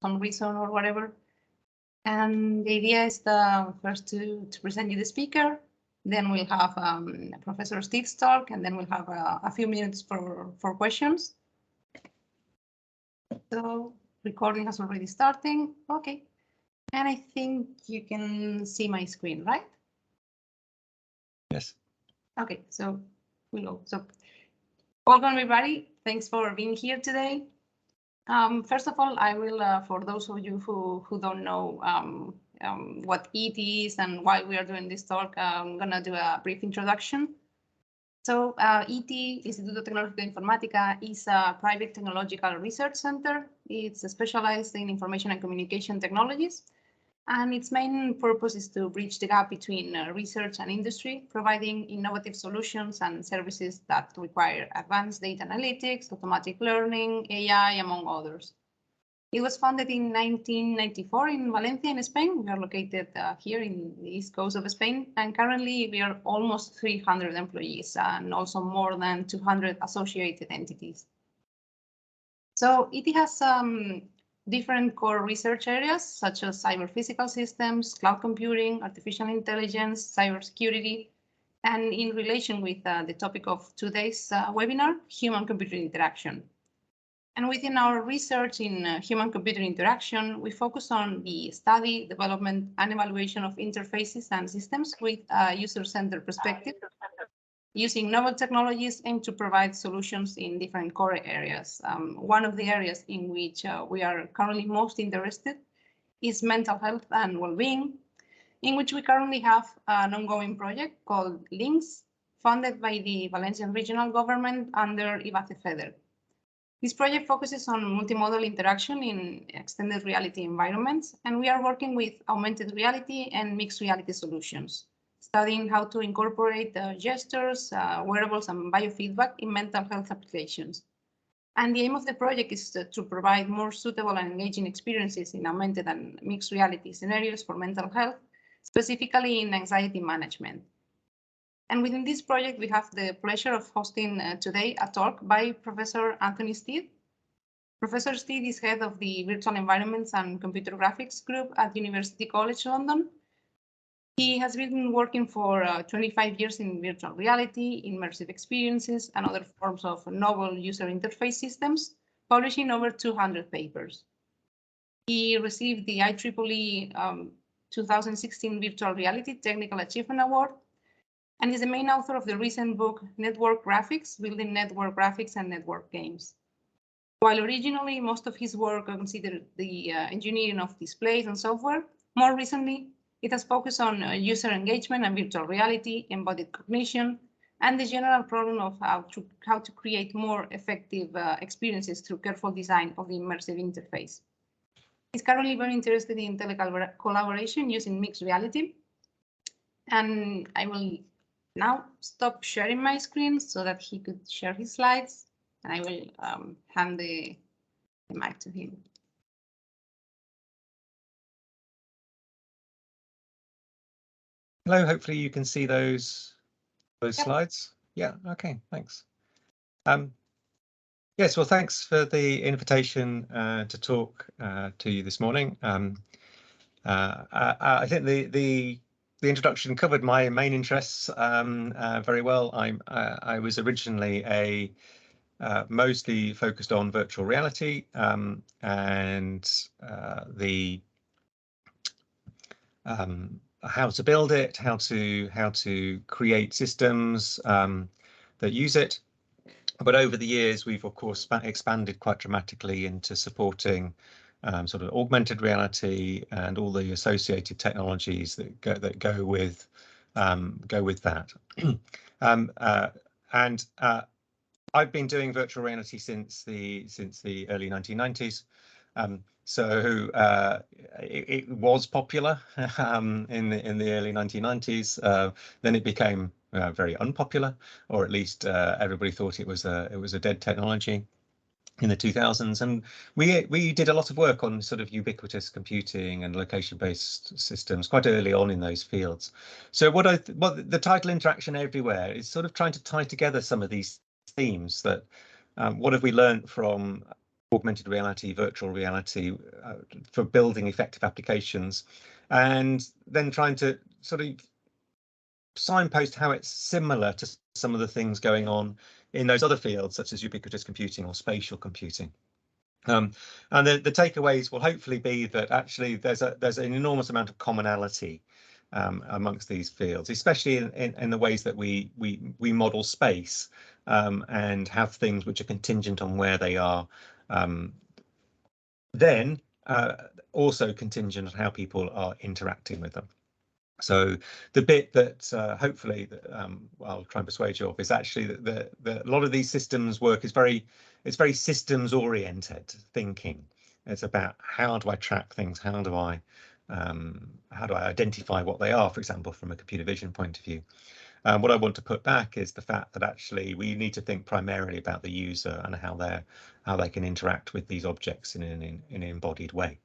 some reason or whatever. And the idea is first to present you the speaker. Then we'll have Professor Steve's talk, and then we'll have a few minutes for questions. So recording has already starting. Okay. And I think you can see my screen, right? Yes. Okay, so we'll go. So welcome everybody. Thanks for being here today. First of all, I will, for those of you who don't know what IT is and why we are doing this talk, I'm going to do a brief introduction. So ITI, Instituto Tecnológico de Informática, is a private technological research center. It's specialized in information and communication technologies. And its main purpose is to bridge the gap between research and industry, providing innovative solutions and services that require advanced data analytics, automatic learning, AI, among others. It was founded in 1994 in Valencia, in Spain. We are located here in the east coast of Spain, and currently we are almost 300 employees and also more than 200 associated entities. So it has different core research areas, such as cyber physical systems, cloud computing, artificial intelligence, cybersecurity, and in relation with the topic of today's webinar, human-computer interaction. And within our research in human-computer interaction, we focus on the study, development, and evaluation of interfaces and systems with a user-centered perspective, using novel technologies aimed to provide solutions in different core areas. One of the areas in which we are currently most interested is mental health and well-being, in which we currently have an ongoing project called LYNX, funded by the Valencian regional government under IBACE-FEDER. This project focuses on multimodal interaction in extended reality environments, and we are working with augmented reality and mixed reality solutions, studying how to incorporate gestures, wearables, and biofeedback in mental health applications. And the aim of the project is to provide more suitable and engaging experiences in augmented and mixed reality scenarios for mental health, specifically in anxiety management. And within this project, we have the pleasure of hosting today a talk by Professor Anthony Steed. Professor Steed is head of the Virtual Environments and Computer Graphics Group at University College London. He has been working for 25 years in virtual reality, immersive experiences, and other forms of novel user interface systems, publishing over 200 papers. He received the IEEE 2016 Virtual Reality Technical Achievement Award, and is the main author of the recent book, Network Graphics, Building Network Graphics and Network Games. While originally most of his work considered the engineering of displays and software, more recently, it has focused on user engagement and virtual reality, embodied cognition, and the general problem of how to create more effective experiences through careful design of the immersive interface. He's currently very interested in telecollaboration using mixed reality. And I will now stop sharing my screen so that he could share his slides, and I will hand the mic to him. Hello, hopefully you can see those Yep. slides. Yeah, okay, thanks. Yes, well, thanks for the invitation to talk to you this morning. I think the introduction covered my main interests very well. I was originally mostly focused on virtual reality and the how to build it, how to create systems that use it. But over the years, we've of course expanded quite dramatically into supporting sort of augmented reality and all the associated technologies that go with that. And I've been doing virtual reality since the early 1990s. So it was popular in the early 1990s. Then it became very unpopular, or at least everybody thought it was a dead technology in the 2000s. And we did a lot of work on sort of ubiquitous computing and location-based systems quite early on in those fields. So what the title Interaction Everywhere is sort of trying to tie together some of these themes that what have we learned from augmented reality, virtual reality for building effective applications, and then trying to sort of signpost how it's similar to some of the things going on in those other fields, such as ubiquitous computing or spatial computing. And the takeaways will hopefully be that actually there's an enormous amount of commonality amongst these fields, especially in the ways that we model space and have things which are contingent on where they are, then also contingent on how people are interacting with them. So the bit that hopefully I'll try and persuade you of is actually that a lot of these systems work is very systems oriented thinking. It's about how do I track things, how do I identify what they are, for example, from a computer vision point of view. What I want to put back is the fact that actually we need to think primarily about the user and how they can interact with these objects in an embodied way.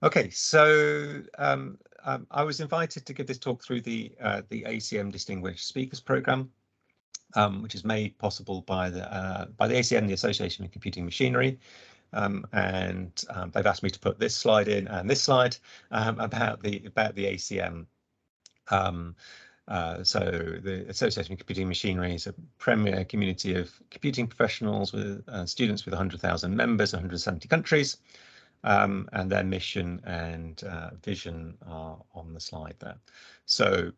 Okay, so I was invited to give this talk through the ACM Distinguished Speakers Programme, which is made possible by the ACM, the Association of Computing Machinery, and they've asked me to put this slide in and this slide about the ACM. So the Association of Computing Machinery is a premier community of computing professionals with students with 100,000 members, 170 countries. And their mission and vision are on the slide there. So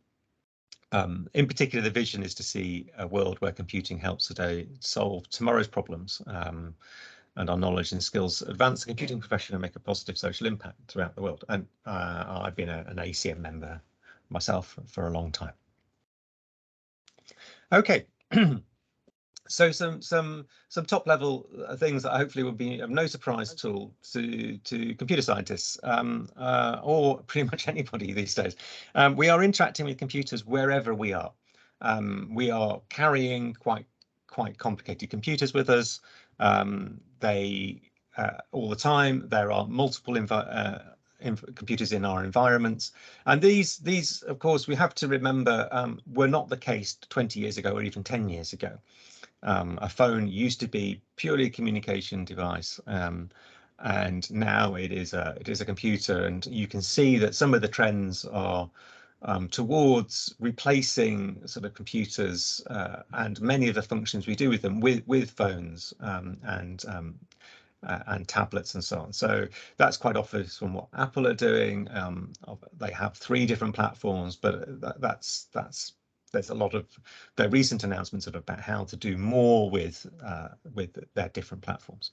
in particular, the vision is to see a world where computing helps today solve tomorrow's problems, and our knowledge and skills advance the computing profession and make a positive social impact throughout the world. And I've been an ACM member myself for a long time. Okay. So some top level things that hopefully will be of no surprise at all to computer scientists or pretty much anybody these days. We are interacting with computers wherever we are. We are carrying quite complicated computers with us. They all the time. There are multiple computers in our environments, and these of course we have to remember were not the case 20 years ago or even 10 years ago. A phone used to be purely a communication device, and now it is a computer, and you can see that some of the trends are towards replacing sort of computers and many of the functions we do with them with phones and tablets and so on. So that's quite obvious from what Apple are doing. They have 3 different platforms, but there's a lot of their recent announcements about how to do more with their different platforms.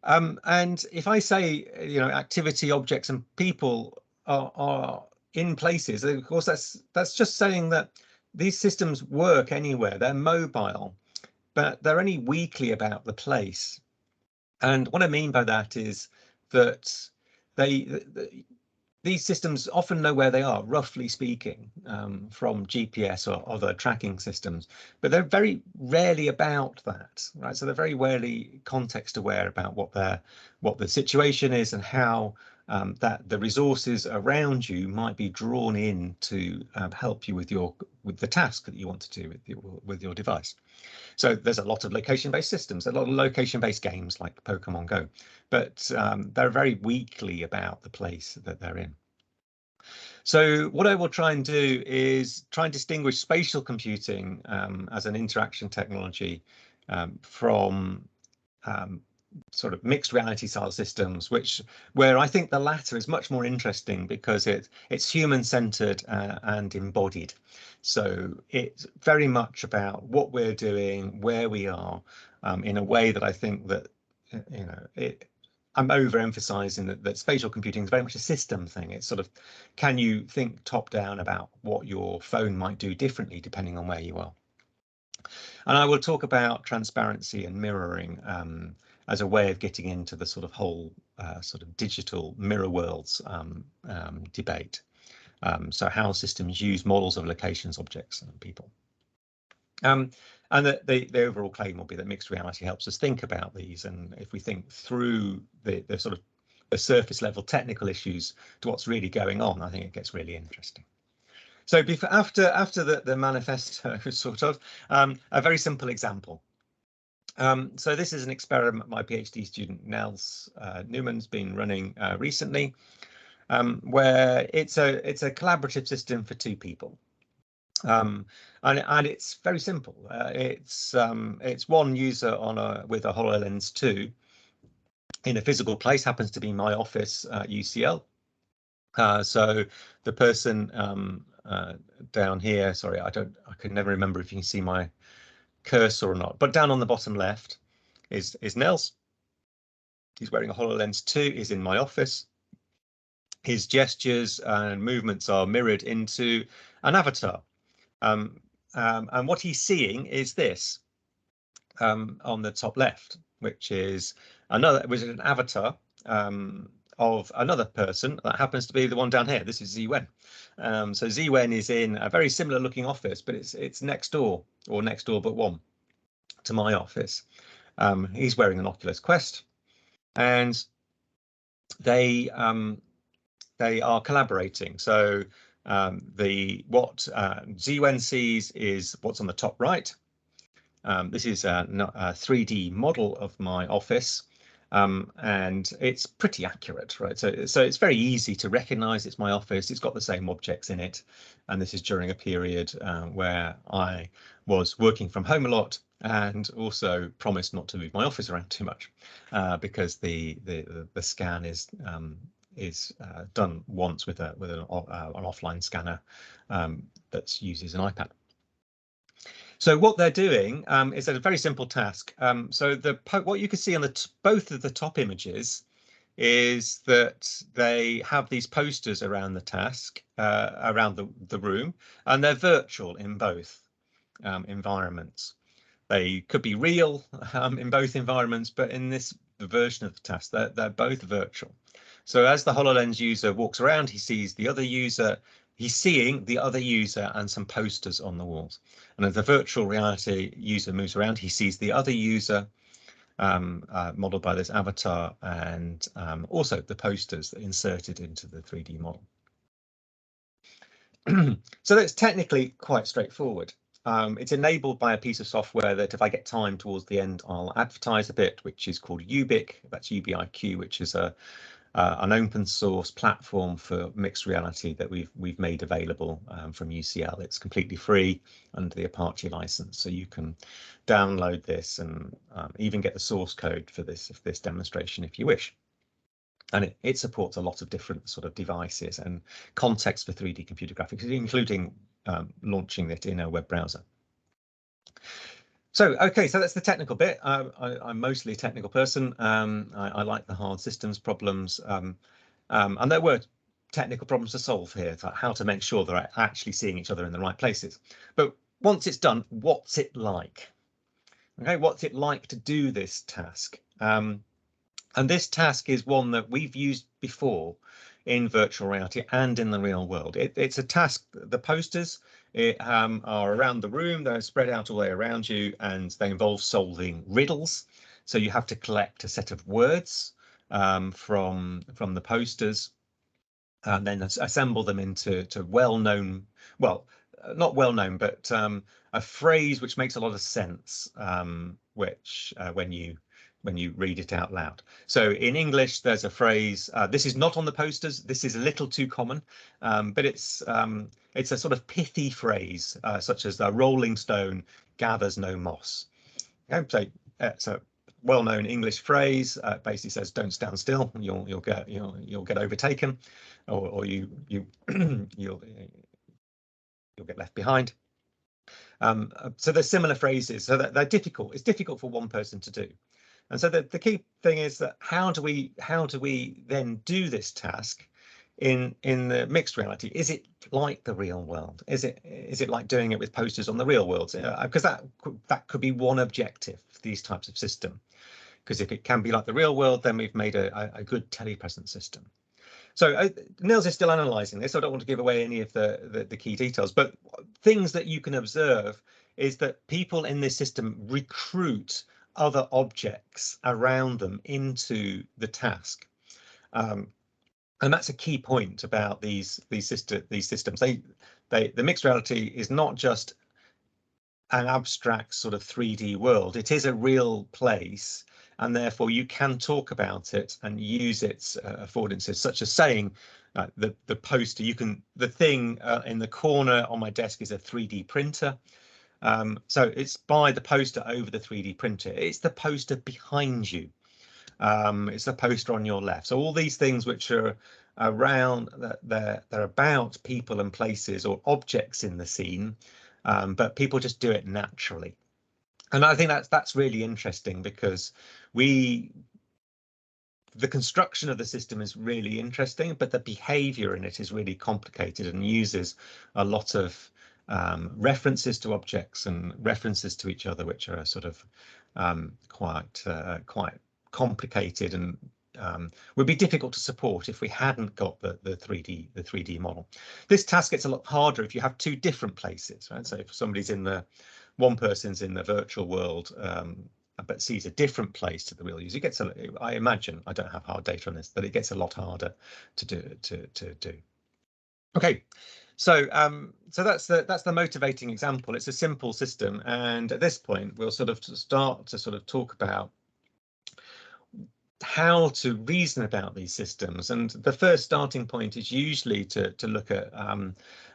And if I say, activity, objects, and people are in places, of course, that's just saying that these systems work anywhere. They're mobile, but they're only weakly about the place. And what I mean by that is that these systems often know where they are, roughly speaking, from GPS or other tracking systems, but they're very rarely about that, right? So they're very rarely context aware about what the situation is and how that the resources around you might be drawn in to help you with the task that you want to do with your device. So there's a lot of location-based systems, a lot of location-based games like Pokemon Go, but they're very weakly about the place that they're in. So what I will try and do is try and distinguish spatial computing as an interaction technology from sort of mixed reality style systems, where I think the latter is much more interesting because it's human-centered and embodied. So it's very much about what we're doing, where we are, in a way that I think that I'm overemphasizing that spatial computing is very much a system thing. It's sort of, can you think top down about what your phone might do differently depending on where you are? And I will talk about transparency and mirroring as a way of getting into the sort of whole sort of digital mirror worlds debate. So how systems use models of locations, objects, and people. And the overall claim will be that mixed reality helps us think about these. And if we think through the sort of the surface level technical issues to what's really going on, I think it gets really interesting. So after the manifesto, sort of, a very simple example. So this is an experiment my PhD student Nels Newman's been running recently, where it's a collaborative system for 2 people. And it's very simple. It's one user with a HoloLens 2 in a physical place, happens to be my office at UCL. So the person down here, sorry, I could never remember if you can see my cursor or not, but down on the bottom left is Nels. He's wearing a HoloLens 2, is in my office. His gestures and movements are mirrored into an avatar. And what he's seeing is this on the top left, which is an avatar of another person that happens to be the one down here. This is Zwen. So Zwen is in a very similar looking office, but it's next door, or next door but one, to my office. He's wearing an Oculus Quest, and they are collaborating. So what Zwen sees is what's on the top right. This is a 3D model of my office, and it's pretty accurate, right? So it's very easy to recognize it's my office. It's got the same objects in it, and this is during a period where I was working from home a lot, and also promised not to move my office around too much, because the scan is done once with an offline scanner that uses an iPad. So what they're doing is a very simple task. So what you can see on both of the top images is that they have these posters around the task, around the room, and they're virtual in both environments. They could be real in both environments, but in this version of the task, they're both virtual. So as the HoloLens user walks around, he sees the other user. He's seeing the other user and some posters on the walls. And as the virtual reality user moves around, he sees the other user modeled by this avatar, and also the posters that inserted into the 3D model. So that's technically quite straightforward. It's enabled by a piece of software that, if I get time towards the end, I'll advertise a bit, which is called UBIQ. That's UBIQ, which is an open source platform for mixed reality that we've made available from UCL. It's completely free under the Apache license, so you can download this and even get the source code for this demonstration if you wish. And it supports a lot of different sort of devices and context for 3D computer graphics, including launching it in a web browser. So, okay, so that's the technical bit. I'm mostly a technical person. I like the hard systems problems, and there were technical problems to solve here, how to make sure they're actually seeing each other in the right places. But once it's done, what's it like? Okay, what's it like to do this task? And this task is one that we've used before in virtual reality and in the real world. It's a task, the posters are around the room, they're spread out all the way around you, and they involve solving riddles. So you have to collect a set of words from the posters, and then assemble them into well-known, well, not well-known, but a phrase which makes a lot of sense, which when you read it out loud. So in English, there's a phrase, this is not on the posters, this is a little too common, but it's a sort of pithy phrase, such as the rolling stone gathers no moss. Okay, so it's a well-known English phrase, basically says don't stand still, you'll get overtaken, or you'll get left behind. So there's similar phrases, so that they're difficult. It's difficult for one person to do. And so the key thing is that how do we then do this task in the mixed reality? Is it like the real world? Is it like doing it with posters on the real world? Because that could be one objective for these types of system. Because if it can be like the real world, then we've made a good telepresence system. So Nils is still analysing this. So I don't want to give away any of the key details, but things that you can observe is that people in this system recruit other objects around them into the task, and that's a key point about these systems. The mixed reality is not just an abstract sort of 3D world. It is a real place, and therefore you can talk about it and use its affordances, such as saying the poster. The thing in the corner on my desk is a 3D printer. So it's by the poster over the 3D printer. It's the poster behind you. It's the poster on your left. So all these things which are around, they're about people and places or objects in the scene, but people just do it naturally. And I think that's really interesting, because the construction of the system is really interesting, but the behavior in it is really complicated and uses a lot of references to objects and references to each other, which are sort of quite complicated and would be difficult to support if we hadn't got the 3D model. This task gets a lot harder if you have two different places, right? So if one person's in the virtual world but sees a different place to the real user, it gets I imagine, I don't have hard data on this, but it gets a lot harder to do. Okay, so that's the motivating example. It's a simple system, and at this point we'll sort of start to sort of talk about how to reason about these systems. And the first starting point is usually to look at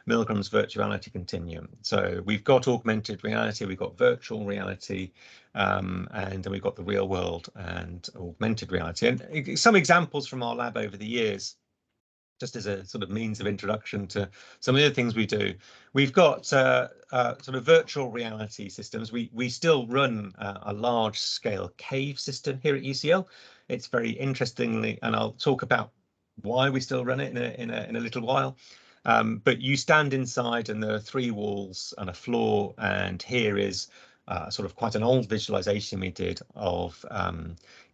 Milgram's virtuality continuum. So we've got augmented reality, we've got virtual reality, and then we've got the real world and augmented reality. And some examples from our lab over the years, just as a sort of means of introduction to some of the things we do. We've got sort of virtual reality systems. We still run a large scale cave system here at UCL. It's very interestingly, and I'll talk about why we still run it in a little while. But you stand inside and there are 3 walls and a floor, and here is sort of quite an old visualization we did of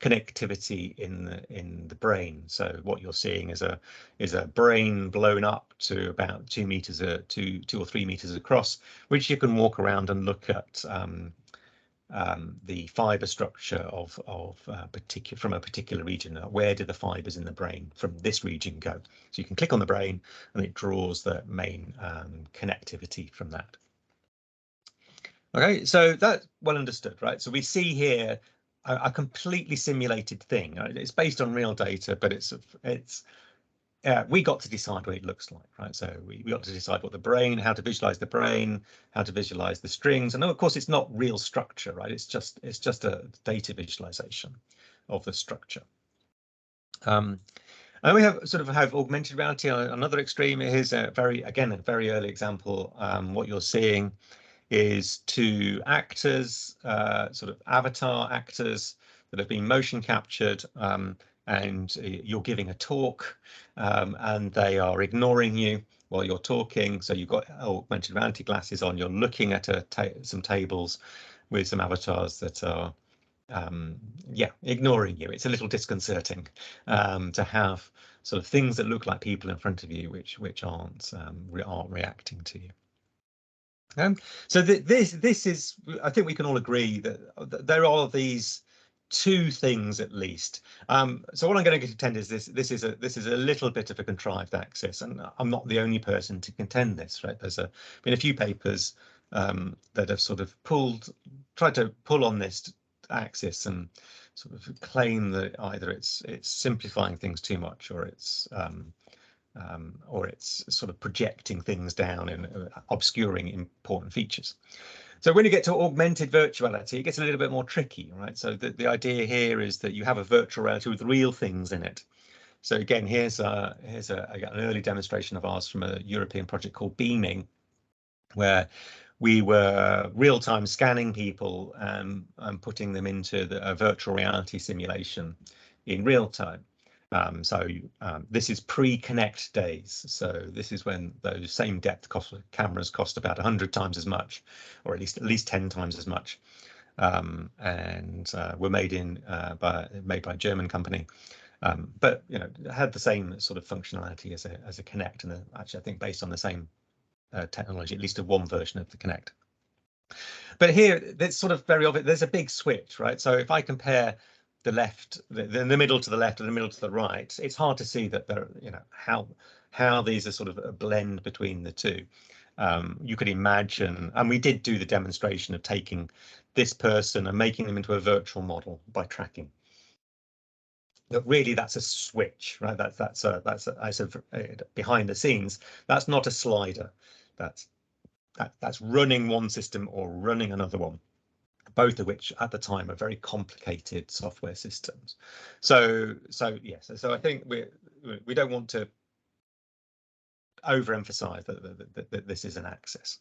connectivity in the brain. So what you're seeing is a brain blown up to about 2 or 3 meters across, which you can walk around and look at the fiber structure of from a particular region. Where do the fibers in the brain from this region go? So you can click on the brain and it draws the main connectivity from that. Okay, so that's well understood, right? So we see here a completely simulated thing. Right? It's based on real data, but we got to decide what it looks like, right? So we got to decide what how to visualize the brain, how to visualize the strings. And of course, it's not real structure, right? It's just a data visualization of the structure. And we have augmented reality on another extreme. Here's a very early example. What you're seeing is 2 actors, sort of avatar actors that have been motion captured, and you're giving a talk, and they are ignoring you while you're talking. So you've got augmented reality glasses on, you're looking at some tables with some avatars that are ignoring you. It's a little disconcerting to have sort of things that look like people in front of you which aren't reacting to you. So this is, I think we can all agree that there are these 2 things at least. So what I'm going to contend is this is a little bit of a contrived axis, and I'm not the only person to contend this, right? There's been a few papers that have sort of tried to pull on this axis and sort of claim that either it's simplifying things too much, or it's sort of projecting things down and obscuring important features. So when you get to augmented virtuality, it gets a little bit more tricky, right? So the idea here is that you have a virtual reality with real things in it. So again, here's an early demonstration of ours from a European project called Beaming, where we were real-time scanning people and putting them into a virtual reality simulation in real time. This is pre-Connect days. So this is when those same depth cameras cost about 100 times as much, or at least 10 times as much, and were made by a German company, but had the same sort of functionality as a Connect, and actually I think based on the same technology, at least one version of the Connect. But here, it's sort of very obvious. There's a big switch, right? So if I compare the middle to the left and the middle to the right, it's hard to see that how these are sort of a blend between the 2. you could imagine, and we did do the demonstration of taking this person and making them into a virtual model by tracking. But really, that's a switch, right? That's behind the scenes. That's not a slider. That's running one system or running another one, both of which at the time are very complicated software systems. So yes, so I think we don't want to overemphasize that this is an access.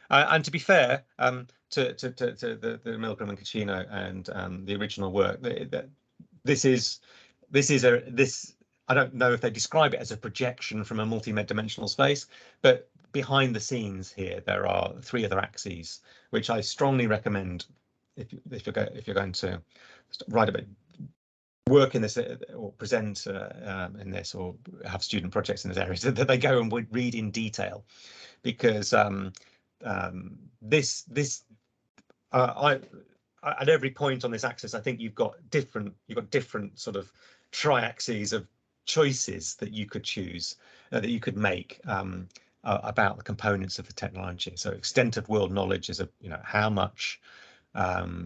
And to be fair, to the Milgram and Caccino and the original work, this I don't know if they describe it as a projection from a multi-dimensional space, but behind the scenes here there are 3 other axes, which I strongly recommend if you're going to write about work in this or present in this or have student projects in this area, that they go and would read in detail, because at every point on this axis, I think you've got different sort of triaxes of choices that you could choose, that you could make about the components of the technology. So extent of world knowledge is how much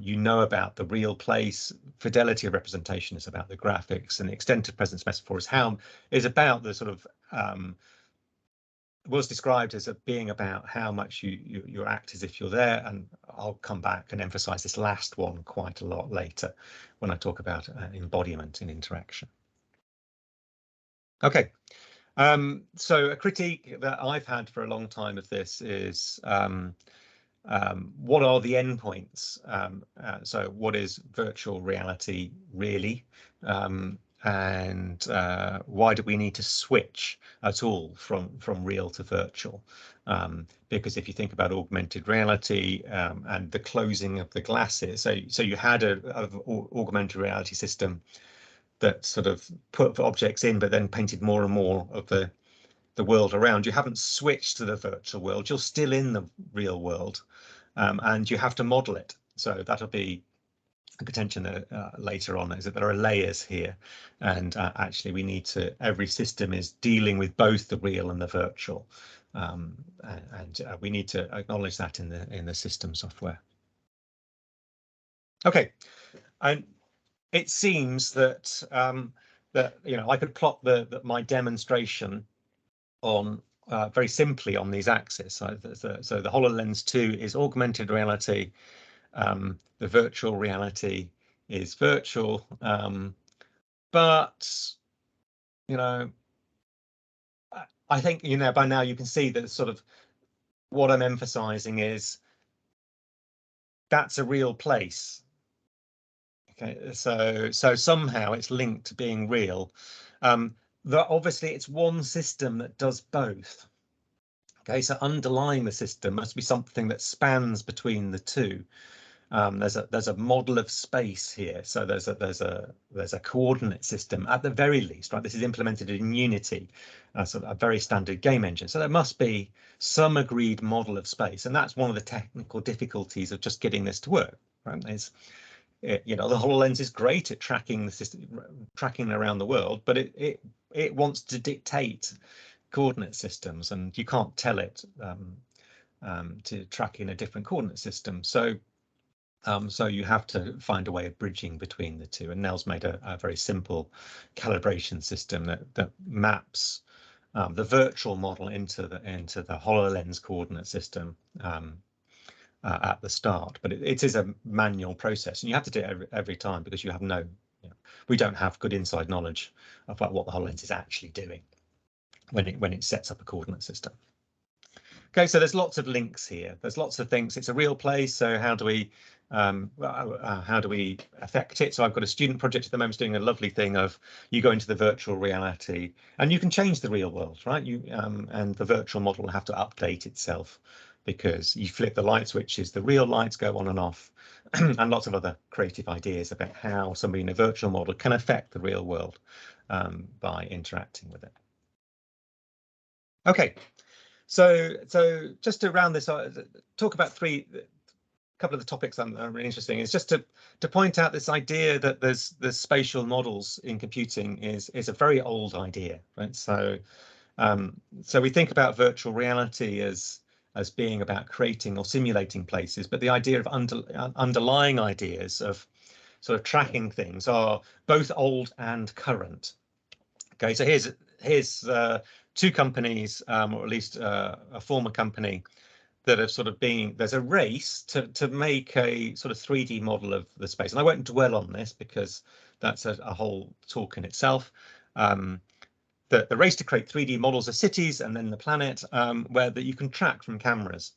you know about the real place. Fidelity of representation is about the graphics, and the extent of presence metaphor is about the sort of was described as being about how much you act as if you're there, and I'll come back and emphasize this last one quite a lot later when I talk about embodiment in interaction. Okay, so a critique that I've had for a long time of this is what are the endpoints? So what is virtual reality really? And why do we need to switch at all from real to virtual? Because if you think about augmented reality and the closing of the glasses, so you had a augmented reality system that sort of put objects in, but then painted more and more of the world around. You haven't switched to the virtual world. You're still in the real world, and you have to model it. So that'll be a contention later on, is that there are layers here, and actually we need to, every system is dealing with both the real and the virtual, and we need to acknowledge that in the system software. Okay, and it seems that I could plot my demonstration on very simply on these axes. So the HoloLens 2 is augmented reality. The virtual reality is virtual, but I think by now you can see that sort of what I'm emphasizing is that's a real place. Okay, so somehow it's linked to being real. That obviously it's one system that does both. Okay, so underlying the system must be something that spans between the two. There's a model of space here, so there's a coordinate system at the very least, right? This is implemented in Unity, so a very standard game engine. So there must be some agreed model of space, and that's one of the technical difficulties of just getting this to work. Right? The HoloLens is great at tracking the system, tracking around the world, but it wants to dictate coordinate systems, and you can't tell it to track in a different coordinate system. So you have to find a way of bridging between the two, and Nell's made a very simple calibration system that maps the virtual model into the HoloLens coordinate system at the start. But it is a manual process, and you have to do it every time, because you have we don't have good inside knowledge about what the HoloLens is actually doing when it sets up a coordinate system. Okay, so there's lots of links here. There's lots of things. It's a real place. So how do we affect it? So I've got a student project at the moment doing a lovely thing of you go into the virtual reality and you can change the real world, right? And the virtual model will have to update itself because you flip the light switches, the real lights go on and off, and lots of other creative ideas about how somebody in a virtual model can affect the real world by interacting with it. Okay. So just to round this, talk about a couple of the topics that are really interesting. Is just to point out this idea that there's spatial models in computing is a very old idea, right? So we think about virtual reality as as being about creating or simulating places, but the idea of underlying ideas of sort of tracking things are both old and current. Okay, so here's two companies, or at least a former company, that have sort of been, there's a race to make a sort of 3D model of the space. And I won't dwell on this because that's a whole talk in itself. The race to create 3D models of cities and then the planet, where that you can track from cameras.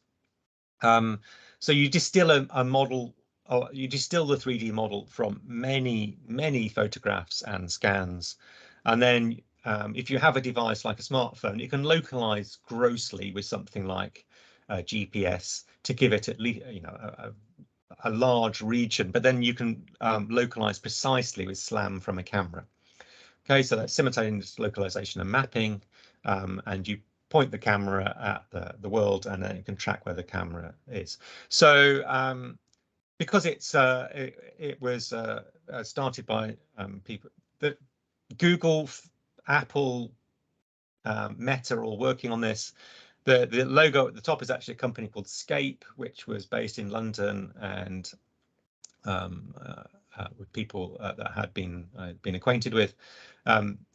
So you distill a model, or you distill the 3D model from many photographs and scans. And then if you have a device like a smartphone, you can localize grossly with something like GPS to give it at least, you know, a large region, but then you can localize precisely with SLAM from a camera. Okay, so that's simultaneous localization and mapping, and you point the camera at the world, and then you can track where the camera is. So because it was started by people that Google, Apple, Meta are all working on this. The logo at the top is actually a company called Scape, which was based in London, and with people that had been acquainted with,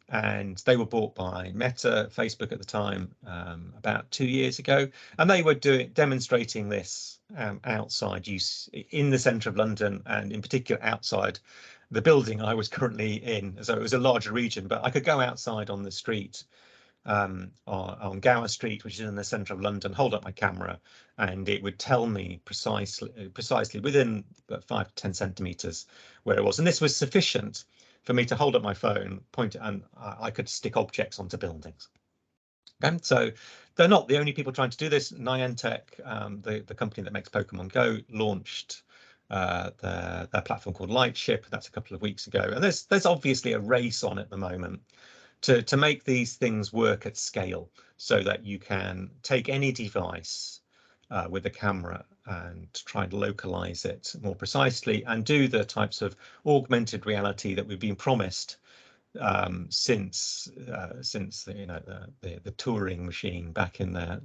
and they were bought by Meta, Facebook at the time, about 2 years ago, and they were demonstrating this outside use in the centre of London, and in particular outside the building I was currently in. So it was a larger region, but I could go outside on the street, on Gower Street, which is in the centre of London, hold up my camera, and it would tell me precisely within 5 to 10 centimetres where it was. And this was sufficient for me to hold up my phone, point it, and I could stick objects onto buildings. Okay, so they're not the only people trying to do this. Niantic, the company that makes Pokemon Go, launched their platform called Lightship. That's a couple of weeks ago, and there's obviously a race on at the moment to make these things work at scale, so that you can take any device with a camera and try and localize it more precisely and do the types of augmented reality that we've been promised since the Turing machine back in the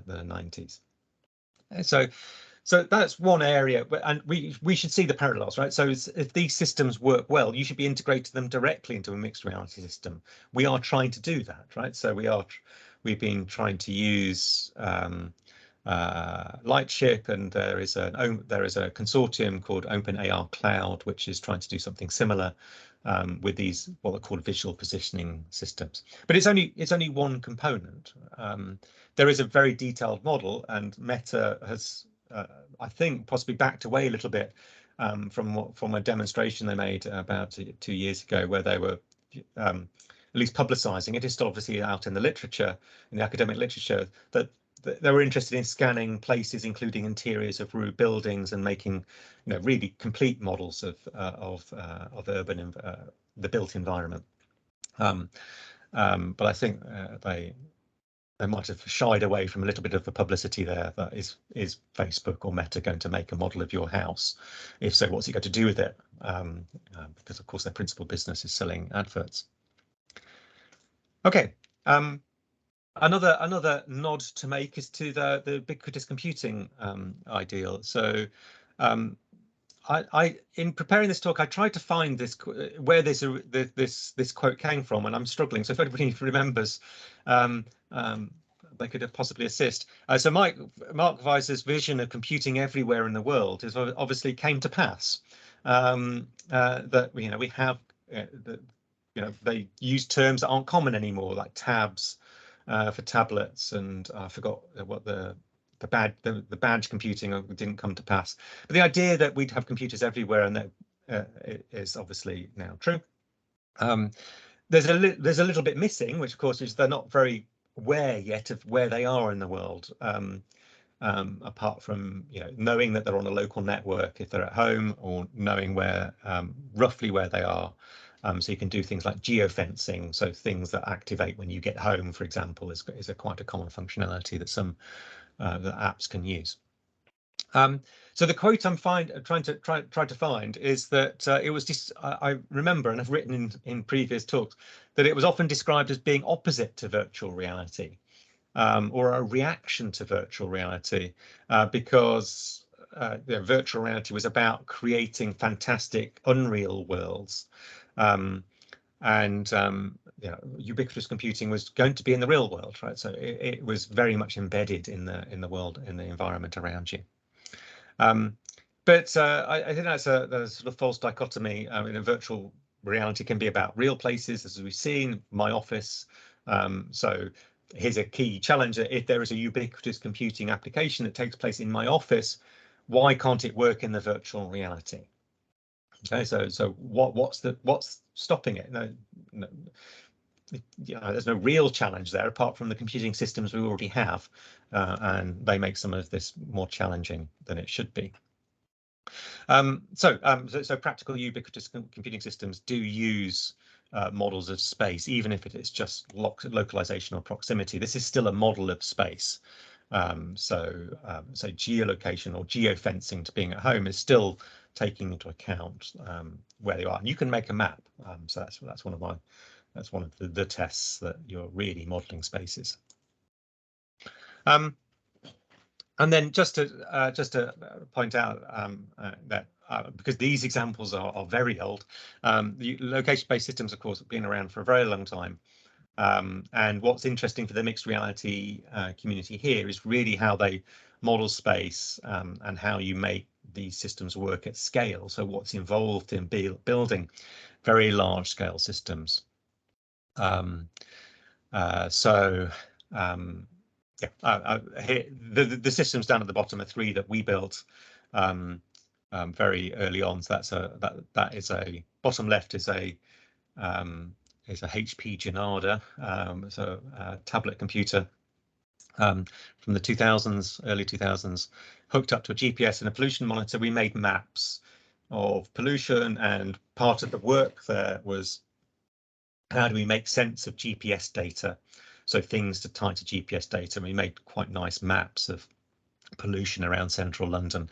90s. So that's one area, and we should see the parallels, right? So if these systems work well, you should be integrating them directly into a mixed reality system. We are trying to do that, right? So we've been trying to use Lightship, and there is a consortium called OpenAR Cloud, which is trying to do something similar with these what are called visual positioning systems. But it's only one component. There is a very detailed model, and Meta has, I think, possibly backed away a little bit from a demonstration they made about 2 years ago, where they were at least publicising it. It's still obviously out in the literature, in the academic literature, that they were interested in scanning places, including interiors of buildings, and making, really complete models of urban the built environment. But I think they might have shied away from a little bit of the publicity there. That is Facebook or Meta going to make a model of your house? If so, what's it got to do with it? Because of course their principal business is selling adverts. Okay. Another nod to make is to the ubiquitous computing ideal. So I in preparing this talk, I tried to find this where this quote came from, and I'm struggling. So if anybody remembers, they could possibly assist. So Mark Weiser's vision of computing everywhere in the world is obviously came to pass. That we have they use terms that aren't common anymore, like tabs for tablets, and I forgot what the badge computing didn't come to pass. But the idea that we'd have computers everywhere, and that is obviously now true. There's a little bit missing, which of course is they're not very aware yet of where they are in the world, apart from knowing that they're on a local network if they're at home, or knowing where roughly where they are. So you can do things like geofencing, so things that activate when you get home, for example, is quite a common functionality that some that apps can use. So the quote I'm trying to find is that it was I remember, and I've written in previous talks, that it was often described as being opposite to virtual reality. or a reaction to virtual reality, because virtual reality was about creating fantastic unreal worlds. Ubiquitous computing was going to be in the real world, right? So it was very much embedded in the world, in the environment around you. But I think that's a sort of false dichotomy. In a virtual reality can be about real places, as we've seen, my office. So here's a key challenge: that if there is a ubiquitous computing application that takes place in my office, why can't it work in the virtual reality? Okay, so what's stopping it? No, there's no real challenge there apart from the computing systems we already have, and they make some of this more challenging than it should be. So practical ubiquitous computing systems do use models of space, even if it is just localization or proximity. This is still a model of space. So geolocation or geofencing to being at home is still taking into account where they are. And you can make a map. So that's one of the tests that you're really modeling spaces. And then just to point out that because these examples are very old, the location-based systems, of course, have been around for a very long time. And what's interesting for the mixed reality community here is really how they model space and how you make these systems work at scale. So what's involved in building very large scale systems. Here, the systems down at the bottom are 3 that we built very early on. So that is a bottom left is a HP Janada, so a tablet computer from the 2000s, early 2000s, hooked up to a GPS and a pollution monitor. We made maps of pollution, and part of the work there was how do we make sense of GPS data? So things to tie to GPS data. We made quite nice maps of pollution around central London,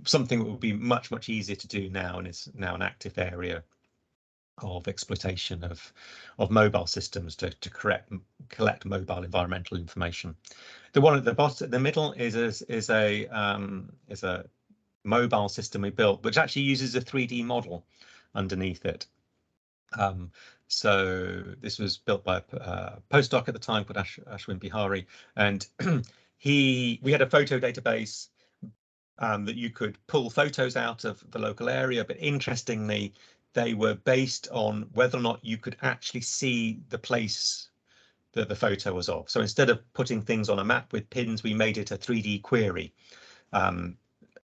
something that would be much easier to do now, and is now an active area of exploitation of mobile systems to collect mobile environmental information. The one at the bottom, the middle, is a mobile system we built, which actually uses a 3D model underneath it. So this was built by a postdoc at the time called Ashwin Bihari, and we had a photo database that you could pull photos out of the local area, but interestingly, they were based on whether or not you could actually see the place that the photo was of. So instead of putting things on a map with pins, we made it a 3D query,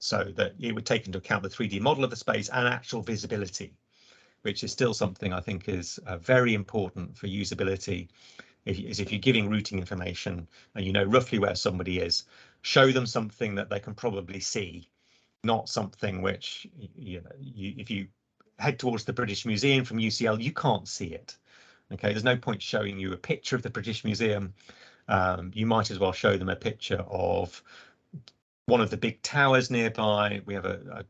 so that it would take into account the 3D model of the space and actual visibility, which is still something I think is very important for usability. If you're giving routing information and you know roughly where somebody is, show them something that they can probably see, not something which, if you head towards the British Museum from UCL, you can't see it. Okay, there's no point showing you a picture of the British Museum. You might as well show them a picture of one of the big towers nearby. We have a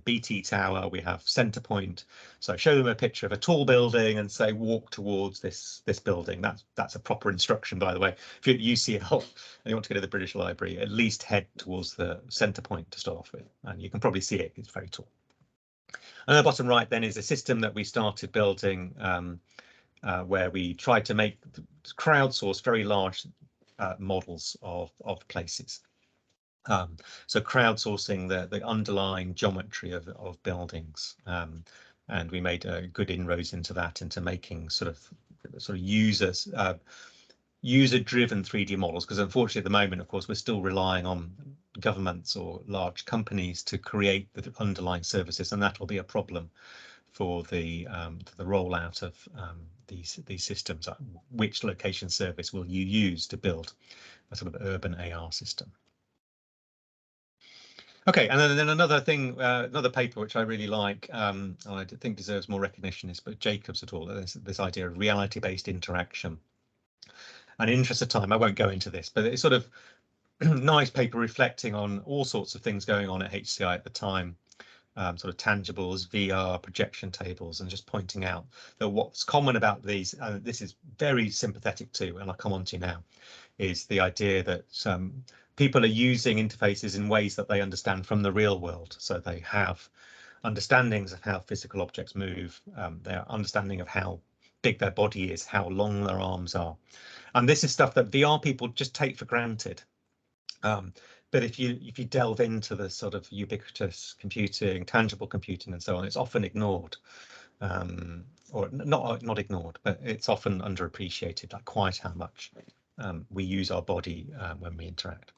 BT tower, we have Centrepoint. So show them a picture of a tall building and say walk towards this building. That's a proper instruction, by the way. If you're at UCL and you want to go to the British Library, at least head towards the Centrepoint to start off with, and you can probably see it. It's very tall. And the bottom right then is a system that we started building where we tried to crowdsource very large models of places. So crowdsourcing the underlying geometry of buildings, and we made good inroads into that, into making sort of user-driven 3D models, because unfortunately at the moment, of course, we're still relying on governments or large companies to create the underlying services, and that will be a problem for the rollout of these systems. Which location service will you use to build a sort of urban AR system? Okay, and then another thing, another paper which I really like, I think deserves more recognition, is by Jacobs et al. This idea of reality-based interaction. And in interest of time, I won't go into this, but it's sort of nice paper reflecting on all sorts of things going on at HCI at the time. sort of tangibles, VR, projection tables, and just pointing out that what's common about these, this is very sympathetic to, and I'll come on to now, is the idea that people are using interfaces in ways that they understand from the real world. So they have understandings of how physical objects move, their understanding of how big their body is, how long their arms are. And this is stuff that VR people just take for granted. But if you delve into the sort of ubiquitous computing, tangible computing and so on, it's often ignored, or not ignored, but it's often underappreciated, like quite how much we use our body when we interact.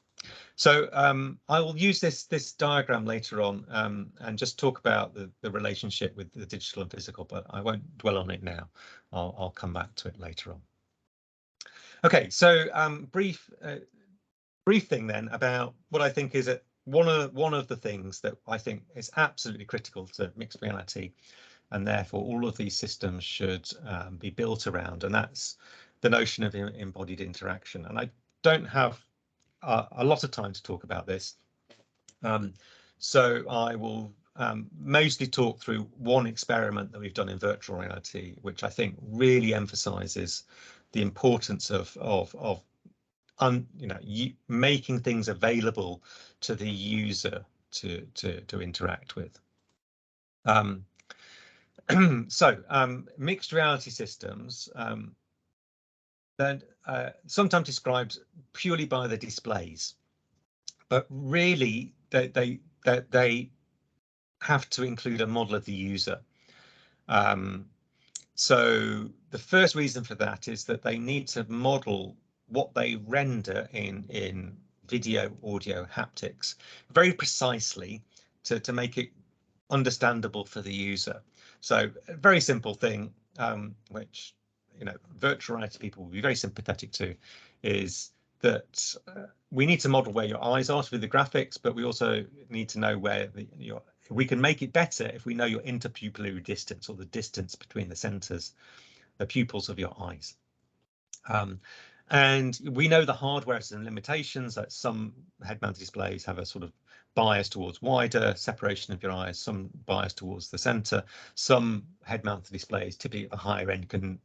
So I will use this diagram later on and just talk about the relationship with the digital and physical, but I won't dwell on it now. I'll come back to it later on. Okay, so brief thing then about what I think is one of the things that I think is absolutely critical to mixed reality, and therefore all of these systems should be built around, and that's the notion of embodied interaction. And I don't have a lot of time to talk about this, so I will mostly talk through one experiment that we've done in virtual reality, which I think really emphasizes the importance of making things available to the user to interact with. So mixed reality systems, then sometimes described purely by the displays, but really they have to include a model of the user. So the first reason for that is that they need to model what they render in video, audio, haptics very precisely to make it understandable for the user. So a very simple thing, which virtual reality people will be very sympathetic to, is that we need to model where your eyes are through the graphics, but we also need to know where we can make it better if we know your interpupillary distance, or the distance between the centers, the pupils of your eyes. And we know the hardware has some limitations, that some head-mounted displays have a sort of bias towards wider separation of your eyes, some bias towards the center. Some head-mounted displays, typically at the higher end, can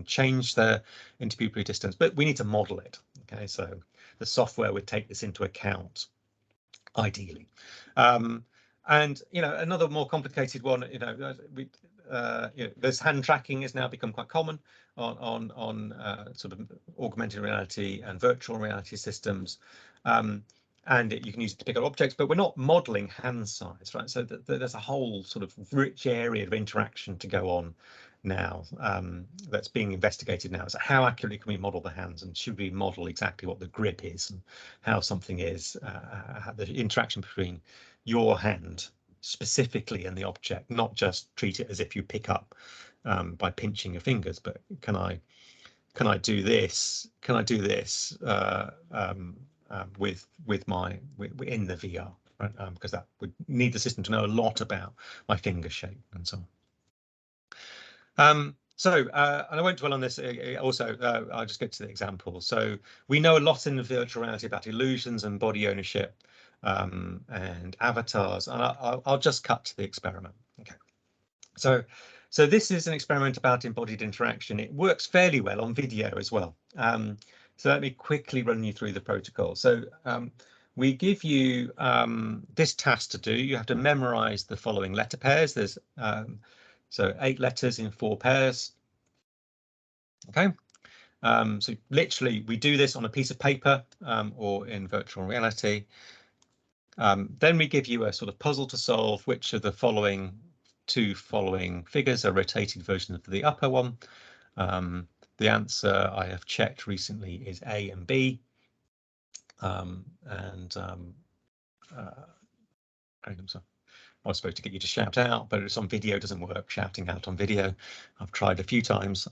change their interpupillary distance, but we need to model it. Okay, so the software would take this into account, ideally. And another more complicated one, this hand tracking has now become quite common on sort of augmented reality and virtual reality systems, and you can use it to pick up objects, but we're not modeling hand size, right? So there's a whole sort of rich area of interaction to go on now, that's being investigated now. So how accurately can we model the hands, and should we model exactly what the grip is and how something is, the interaction between your hand specifically and the object, not just treat it as if you pick up by pinching your fingers, but can I do this? Can I do this in the VR, right? Because that would need the system to know a lot about my finger shape and so on. And I won't dwell on this. Also, I'll just get to the example. So we know a lot in virtual reality about illusions and body ownership and avatars, and I'll just cut to the experiment. Okay, so this is an experiment about embodied interaction. It works fairly well on video as well. So let me quickly run you through the protocol. So we give you this task to do. You have to memorize the following letter pairs. There's so 8 letters in 4 pairs. Okay. So literally we do this on a piece of paper or in virtual reality. Then we give you a sort of puzzle to solve. Which of the following 2 figures are rotated versions of the upper one? The answer I have checked recently is A and B. I was supposed to get you to shout out, but it's on video, doesn't work. Shouting out on video. I've tried a few times.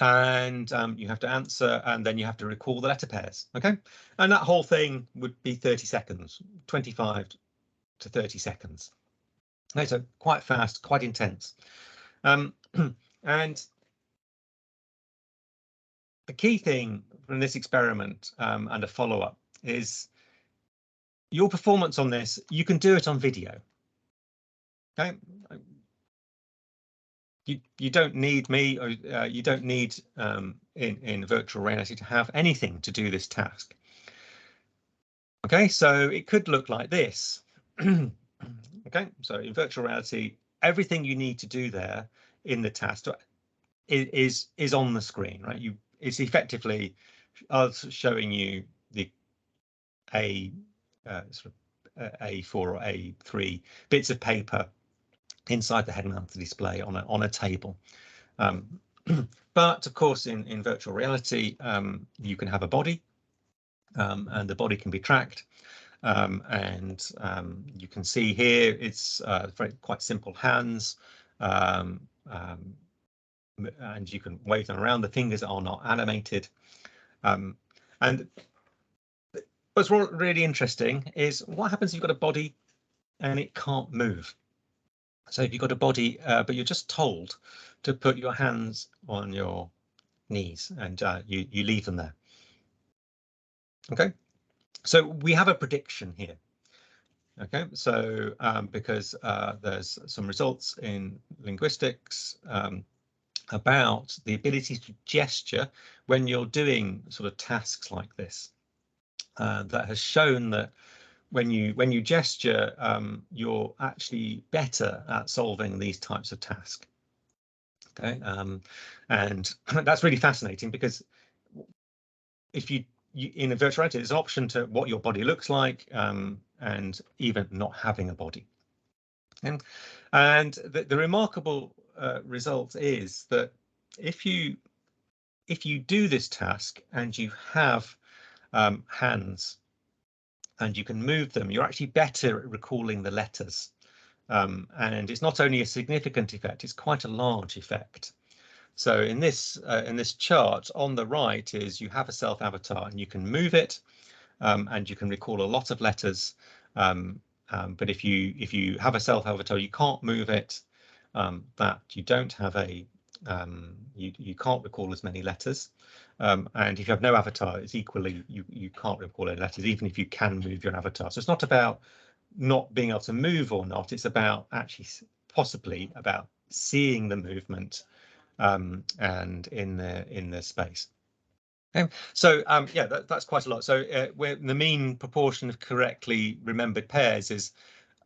And you have to answer, and then you have to recall the letter pairs. Okay, and that whole thing would be 30 seconds, 25 to 30 seconds. Okay, so quite fast, quite intense. And the key thing from this experiment and a follow-up is your performance on this. You can do it on video. Okay. You don't need me, or you don't need in virtual reality to have anything to do this task. Okay, so it could look like this. Okay, so in virtual reality, everything you need to do there in the task is on the screen, right? It's effectively us showing you the sort of A4 or A3 bits of paper inside the head-mounted display on a table. But of course, in virtual reality, you can have a body, and the body can be tracked. And you can see here it's quite simple hands, and you can wave them around. The fingers are not animated. And what's really interesting is what happens if you've got a body and it can't move. So if you've got a body, but you're just told to put your hands on your knees, and you leave them there. Okay, so we have a prediction here. Okay, so because there's some results in linguistics about the ability to gesture when you're doing sort of tasks like this, that has shown that when you gesture, you're actually better at solving these types of tasks. Okay, and that's really fascinating, because if you in a virtual reality, there's an option to what your body looks like, and even not having a body. And the remarkable result is that if you do this task and you have hands and you can move them, you're actually better at recalling the letters. And it's not only a significant effect, it's quite a large effect. So in this chart on the right is you have a self avatar and you can move it, and you can recall a lot of letters. But if you have a self avatar, you can't move it. That you don't have a you can't recall as many letters. And if you have no avatar, it's equally you can't recall any letters, even if you can move your avatar. So it's not about not being able to move or not. It's about actually possibly about seeing the movement and in the space. Okay. So yeah, that's quite a lot. So where the mean proportion of correctly remembered pairs is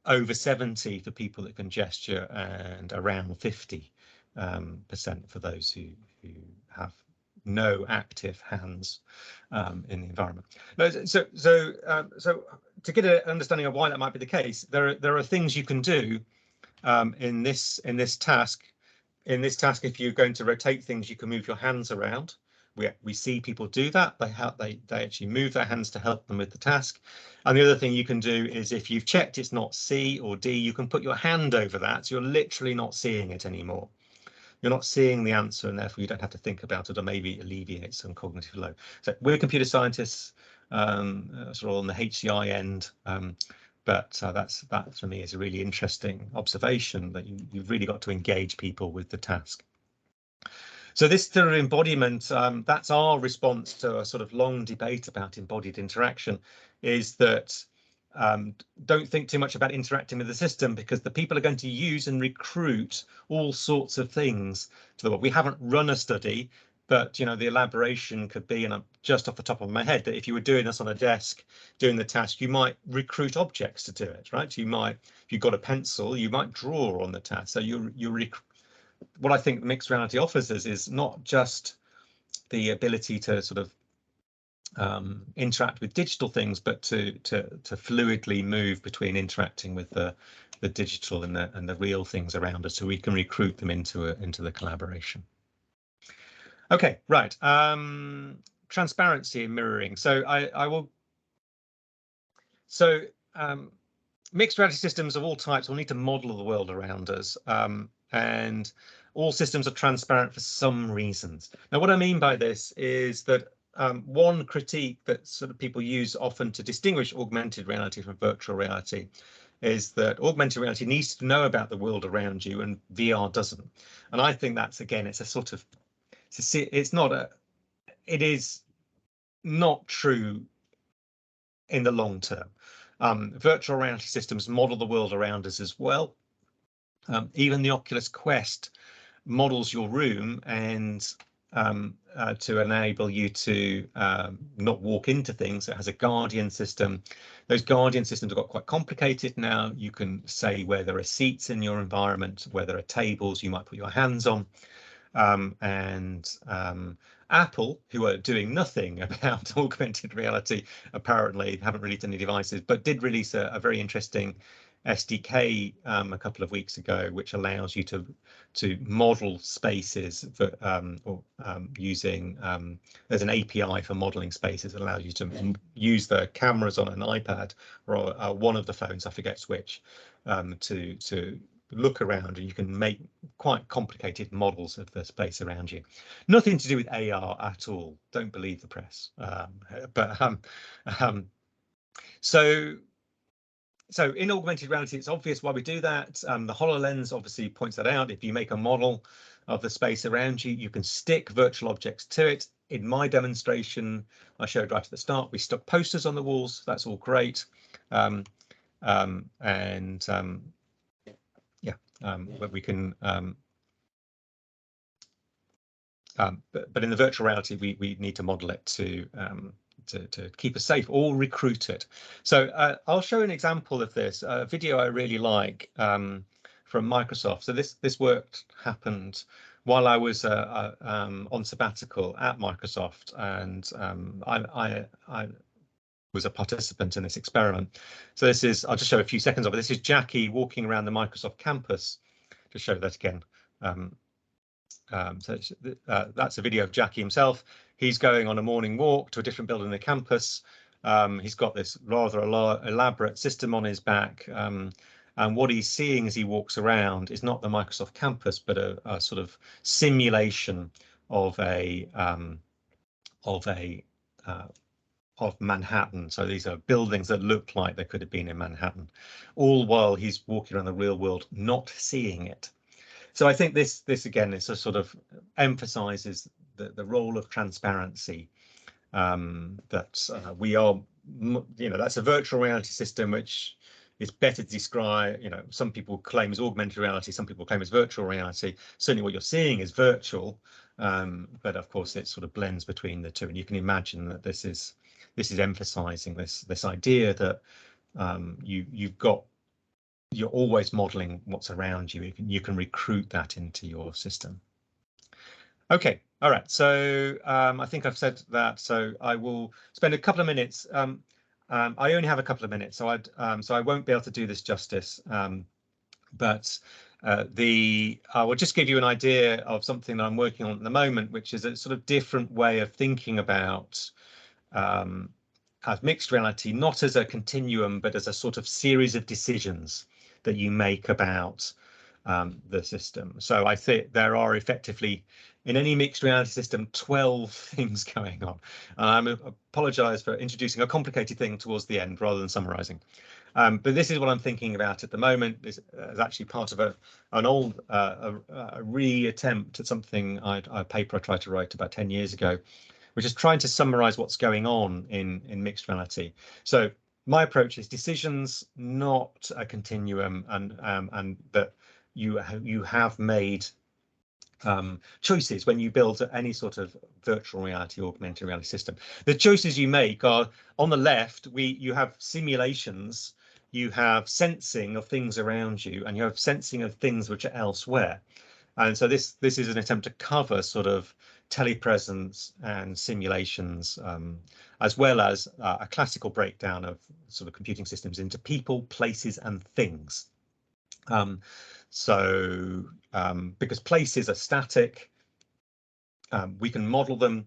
over 70 for people that can gesture, and around 50% for those who have no active hands in the environment. So to get an understanding of why that might be the case, there are things you can do in this task. In this task, if you're going to rotate things, you can move your hands around. We see people do that. They actually move their hands to help them with the task. And the other thing you can do is, if you've checked it's not C or D, you can put your hand over that. So you're literally not seeing it anymore. You're not seeing the answer, and therefore you don't have to think about it, or maybe alleviate some cognitive load. So we're computer scientists, sort of on the HCI end. But that for me is a really interesting observation, that you've really got to engage people with the task. So this sort of embodiment, that's our response to a sort of long debate about embodied interaction, is that don't think too much about interacting with the system, because the people are going to use and recruit all sorts of things to the world. We haven't run a study, but you know, the elaboration could be, and I'm just off the top of my head, that if you were doing this on a desk doing the task, you might recruit objects to do it, right? You might, if you've got a pencil, you might draw on the task. So what I think mixed reality offers us is not just the ability to sort of interact with digital things, but to fluidly move between interacting with the digital and the real things around us, so we can recruit them into the collaboration. Okay, right. Transparency and mirroring. So I will. So mixed reality systems of all types will need to model the world around us, and all systems are transparent for some reasons. Now, what I mean by this is that one critique that sort of people use often to distinguish augmented reality from virtual reality is that augmented reality needs to know about the world around you and VR doesn't. And I think that's, again, it's a sort of, it is not true in the long term. Virtual reality systems model the world around us as well. Even the Oculus Quest models your room and to enable you to not walk into things. It has a guardian system. Those guardian systems have got quite complicated now. You can say where there are seats in your environment, where there are tables you might put your hands on. Apple, who are doing nothing about augmented reality, apparently haven't released any devices, but did release a very interesting SDK a couple of weeks ago, which allows you to model spaces for, using there's an API for modeling spaces that allows you to use the cameras on an iPad or one of the phones, I forget which, to look around, and you can make quite complicated models of the space around you. Nothing to do with AR at all. Don't believe the press. So in augmented reality, it's obvious why we do that. The HoloLens obviously points that out. If you make a model of the space around you, you can stick virtual objects to it. In my demonstration, I showed right at the start, we stuck posters on the walls. That's all great. But we can, but in the virtual reality, we need to model it to keep us safe or recruit it. So I'll show an example of this, a video I really like from Microsoft. So this happened while I was on sabbatical at Microsoft, and I was a participant in this experiment. So this is, I'll just show a few seconds of it. This is Jackie walking around the Microsoft campus. Just show that again. So that's a video of Jackie himself. He's going on a morning walk to a different building in the campus. He's got this rather elaborate system on his back. And what he's seeing as he walks around is not the Microsoft campus, but a sort of simulation of Manhattan. So these are buildings that look like they could have been in Manhattan, all while he's walking around the real world, not seeing it. So I think this again is a sort of emphasizes the role of transparency, that we are, that's a virtual reality system, which is better to describe, some people claim as augmented reality, some people claim as virtual reality. Certainly what you're seeing is virtual, but of course it sort of blends between the two. And you can imagine that this is emphasizing this idea that you're always modeling what's around you. You can recruit that into your system. Okay, all right. So I think I've said that. So I will spend a couple of minutes. I only have a couple of minutes, so I won't be able to do this justice. But I will just give you an idea of something that I'm working on at the moment, which is a sort of different way of thinking about as mixed reality, not as a continuum, but as a sort of series of decisions that you make about the system. So I think there are effectively, in any mixed reality system, 12 things going on. And I apologize for introducing a complicated thing towards the end rather than summarizing. But this is what I'm thinking about at the moment. This is actually part of an old re-attempt at something, a paper I tried to write about 10 years ago, which is trying to summarize what's going on in mixed reality. So my approach is decisions, not a continuum, and that you have made choices when you build any sort of virtual reality, augmented reality system. The choices you make are, on the left, you have simulations, you have sensing of things around you, and you have sensing of things which are elsewhere. And so this is an attempt to cover sort of telepresence and simulations, as well as a classical breakdown of sort of computing systems into people, places, and things. Because places are static, we can model them.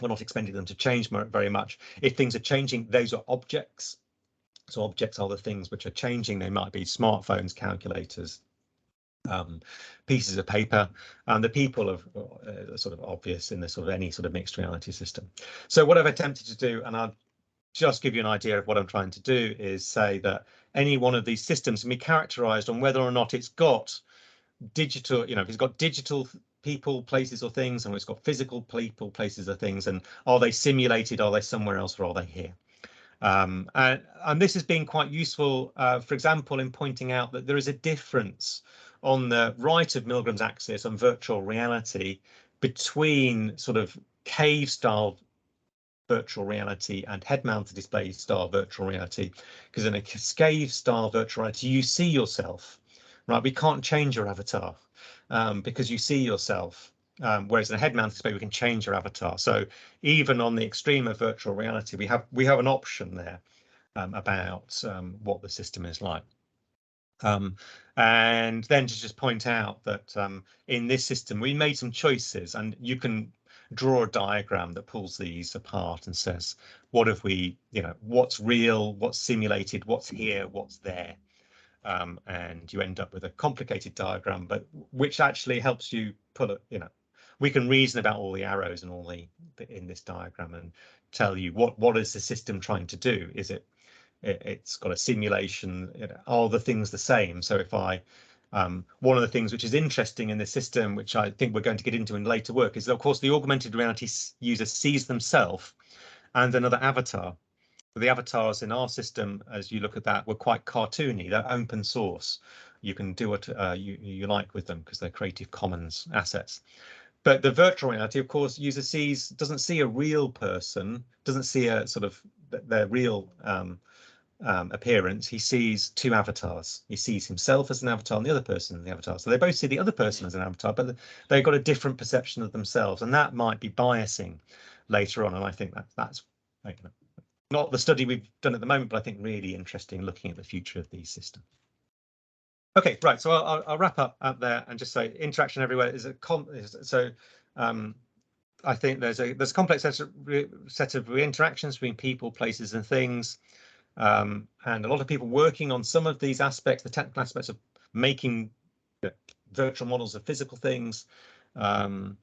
We're not expecting them to change very much. If things are changing, those are objects. So objects are the things which are changing. They might be smartphones, calculators, pieces of paper, and the people are sort of obvious in this sort of any sort of mixed reality system. So what I've attempted to do, and I'll just give you an idea of what I'm trying to do, is say that any one of these systems can be characterized on whether or not it's got digital, if it's got digital people, places, or things, and it's got physical people, places, or things, and are they simulated, are they somewhere else, or are they here? And this has been quite useful, for example, in pointing out that there is a difference on the right of Milgram's axis on virtual reality between sort of cave style virtual reality and head-mounted display style virtual reality, because in a cave style virtual reality you see yourself, right? We can't change your avatar because you see yourself, whereas in a head-mounted display we can change your avatar. So even on the extreme of virtual reality we have an option there about what the system is like. And then to just point out that in this system we made some choices, and you can draw a diagram that pulls these apart and says, what have we, what's real, what's simulated, what's here, what's there, and you end up with a complicated diagram, but which actually helps you put it, we can reason about all the arrows and all the in this diagram and tell you what is the system trying to do. Is it's got a simulation, are the things the same? So if one of the things which is interesting in the system, which I think we're going to get into in later work, is that, of course, the augmented reality user sees themselves and another avatar. The avatars in our system, as you look at that, were quite cartoony. They're open source. You can do what you like with them because they're Creative Commons assets. But the virtual reality, of course, user doesn't see a real person, doesn't see a sort of their real appearance. He sees two avatars. He sees himself as an avatar and the other person as the avatar. So they both see the other person as an avatar, but they've got a different perception of themselves, and that might be biasing later on. And I think that's not the study we've done at the moment, but I think really interesting looking at the future of these systems. Okay, right. So I'll wrap up there and just say interaction everywhere is I think there's a complex set of interactions between people, places, and things. And a lot of people working on some of these aspects, the technical aspects of making virtual models of physical things. But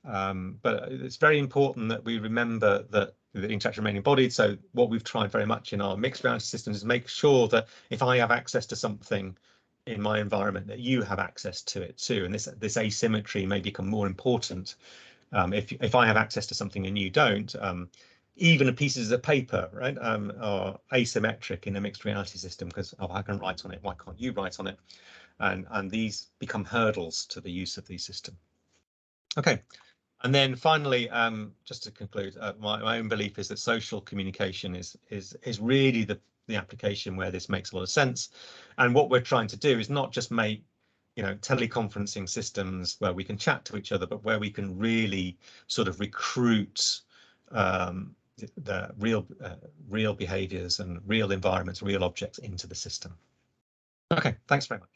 it's very important that we remember that the interaction remain embodied. So what we've tried very much in our mixed reality systems is make sure that if I have access to something in my environment, that you have access to it too. And this asymmetry may become more important if I have access to something and you don't. Even pieces of paper, right, are asymmetric in a mixed reality system because I can write on it. Why can't you write on it? And these become hurdles to the use of these systems. Okay, and then finally, just to conclude, my own belief is that social communication is really the application where this makes a lot of sense. And what we're trying to do is not just make teleconferencing systems where we can chat to each other, but where we can really sort of recruit the real behaviors and real environments, real objects into the system. Okay, thanks very much.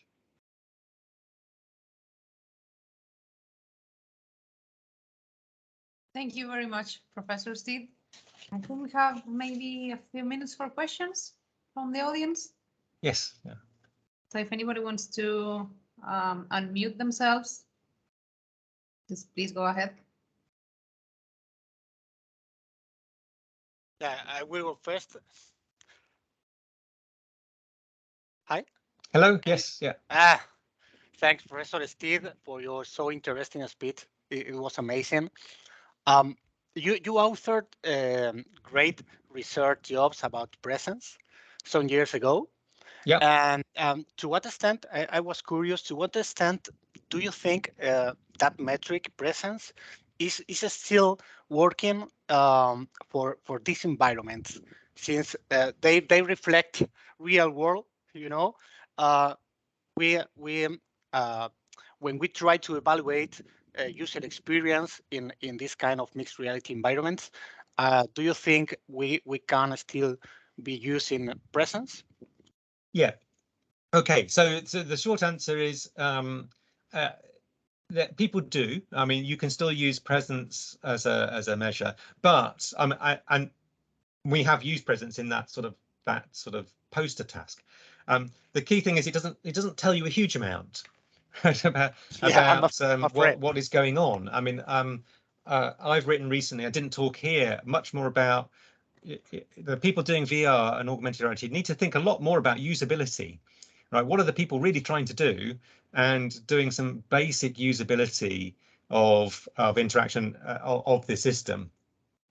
Thank you very much, Professor Steve. I think we have maybe a few minutes for questions from the audience. Yes. Yeah. So if anybody wants to unmute themselves, just please go ahead. Yeah, I will go first. Hi. Hello. Yes. Yeah. Thanks, Professor Steve, for your so interesting speech. It was amazing. You authored great research jobs about presence some years ago. Yeah. And to what extent, I was curious, to what extent do you think that metric presence is still working for these environments, since they reflect real world, when we try to evaluate user experience in this kind of mixed reality environments, do you think we can still be using presence? Yeah. Okay. So the short answer is that people do. I mean, you can still use presence as a measure, but and we have used presence in that sort of poster task. The key thing is it doesn't tell you a huge amount about what is going on. I mean, I've written recently, I didn't talk here, much more about the people doing VR and augmented reality need to think a lot more about usability, right? What are the people really trying to do, and doing some basic usability of interaction of the system.